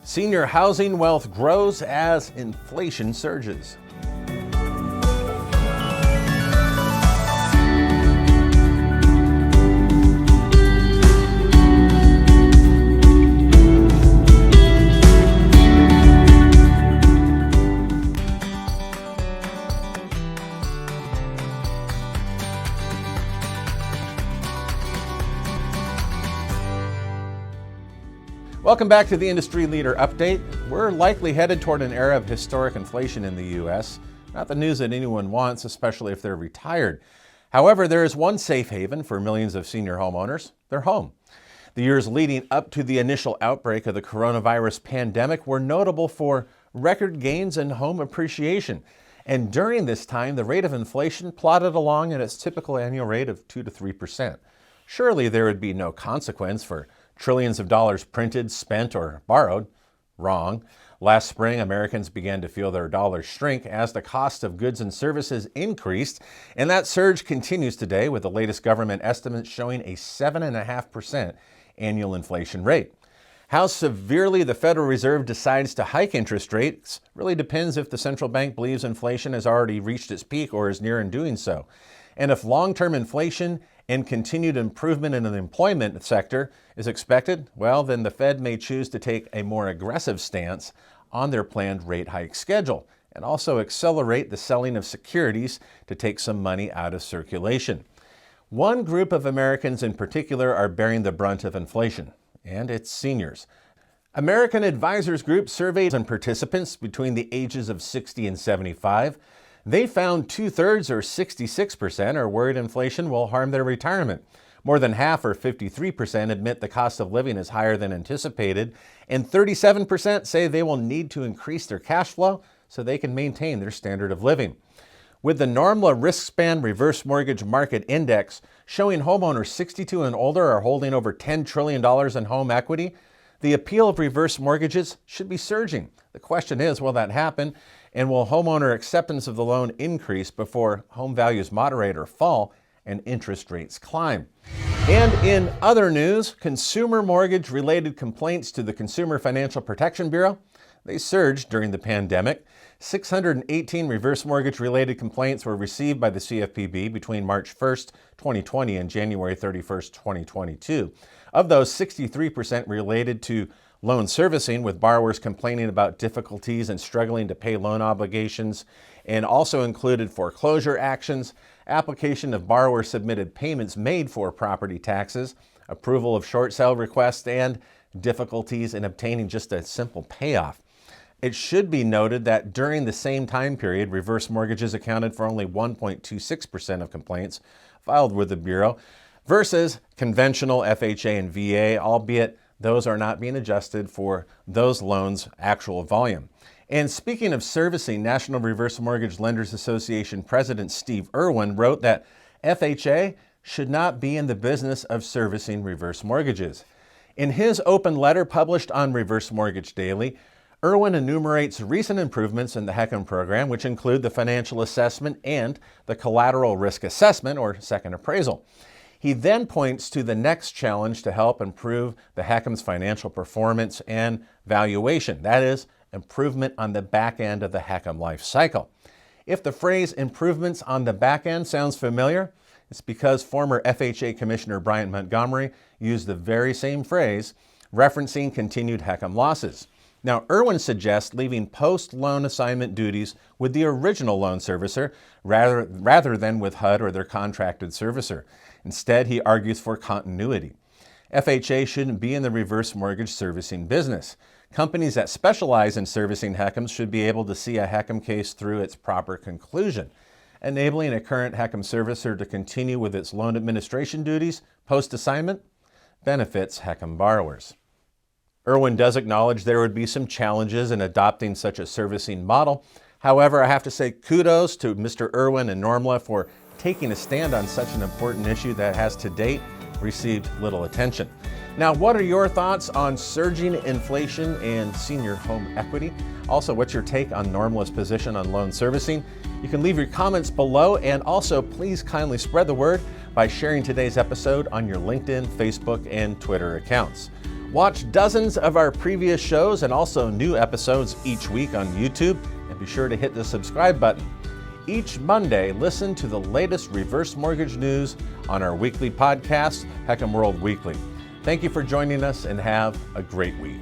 Senior housing wealth grows as inflation surges. Welcome back to the Industry Leader Update. We're likely headed toward an era of historic inflation in the U.S. Not the news that anyone wants, especially if they're retired. However, there is one safe haven for millions of senior homeowners: their home. The years leading up to the initial outbreak of the coronavirus pandemic were notable for record gains in home appreciation. And during this time, the rate of inflation plodded along at its typical annual rate of 2 to 3%. Surely there would be no consequence for trillions of dollars printed, spent, or borrowed. Wrong. Last spring, Americans began to feel their dollars shrink as the cost of goods and services increased, and that surge continues today with the latest government estimates showing a 7.5% annual inflation rate. How severely the Federal Reserve decides to hike interest rates really depends if the central bank believes inflation has already reached its peak or is near in doing so. And if long-term inflation and continued improvement in the employment sector is expected, well, then the Fed may choose to take a more aggressive stance on their planned rate hike schedule and also accelerate the selling of securities to take some money out of circulation. One group of Americans in particular are bearing the brunt of inflation, and it's seniors. American Advisors Group surveyed some participants between the ages of 60 and 75. They found 2/3, or 66%, are worried inflation will harm their retirement. More than half, or 53%, admit the cost of living is higher than anticipated, and 37% say they will need to increase their cash flow so they can maintain their standard of living. With the NRMLA RiskSpan Reverse Mortgage Market Index showing homeowners 62 and older are holding over $10 trillion in home equity, the appeal of reverse mortgages should be surging. The question is, will that happen? And will homeowner acceptance of the loan increase before home values moderate or fall and interest rates climb? And in other news, consumer mortgage-related complaints to the Consumer Financial Protection Bureau, they surged during the pandemic. 618 reverse mortgage-related complaints were received by the CFPB between March 1st, 2020 and January 31st, 2022. Of those, 63% related to loan servicing, with borrowers complaining about difficulties and struggling to pay loan obligations, and also included foreclosure actions, application of borrower-submitted payments made for property taxes, approval of short sale requests, and difficulties in obtaining just a simple payoff. It should be noted that during the same time period, reverse mortgages accounted for only 1.26% of complaints filed with the Bureau versus conventional FHA and VA, albeit those are not being adjusted for those loans' actual volume. And speaking of servicing, National Reverse Mortgage Lenders Association President Steve Irwin wrote that FHA should not be in the business of servicing reverse mortgages. In his open letter published on Reverse Mortgage Daily, Irwin enumerates recent improvements in the HECM program, which include the financial assessment and the collateral risk assessment, or second appraisal. He then points to the next challenge to help improve the HECM's financial performance and valuation. That is, improvement on the back end of the HECM life cycle. If the phrase improvements on the back end sounds familiar, it's because former FHA Commissioner Bryant Montgomery used the very same phrase, referencing continued HECM losses. Now, Irwin suggests leaving post-loan assignment duties with the original loan servicer rather than with HUD or their contracted servicer. Instead, he argues for continuity. FHA shouldn't be in the reverse mortgage servicing business. Companies that specialize in servicing HECMs should be able to see a HECM case through its proper conclusion. Enabling a current HECM servicer to continue with its loan administration duties post-assignment benefits HECM borrowers. Irwin does acknowledge there would be some challenges in adopting such a servicing model. However, I have to say kudos to Mr. Irwin and NRMLA for taking a stand on such an important issue that has to date received little attention. Now, what are your thoughts on surging inflation and senior home equity? Also, what's your take on NRMLA's position on loan servicing? You can leave your comments below, and also please kindly spread the word by sharing today's episode on your LinkedIn, Facebook, and Twitter accounts. Watch dozens of our previous shows and also new episodes each week on YouTube, and be sure to hit the subscribe button. Each Monday, listen to the latest reverse mortgage news on our weekly podcast, HECM World Weekly. Thank you for joining us and have a great week.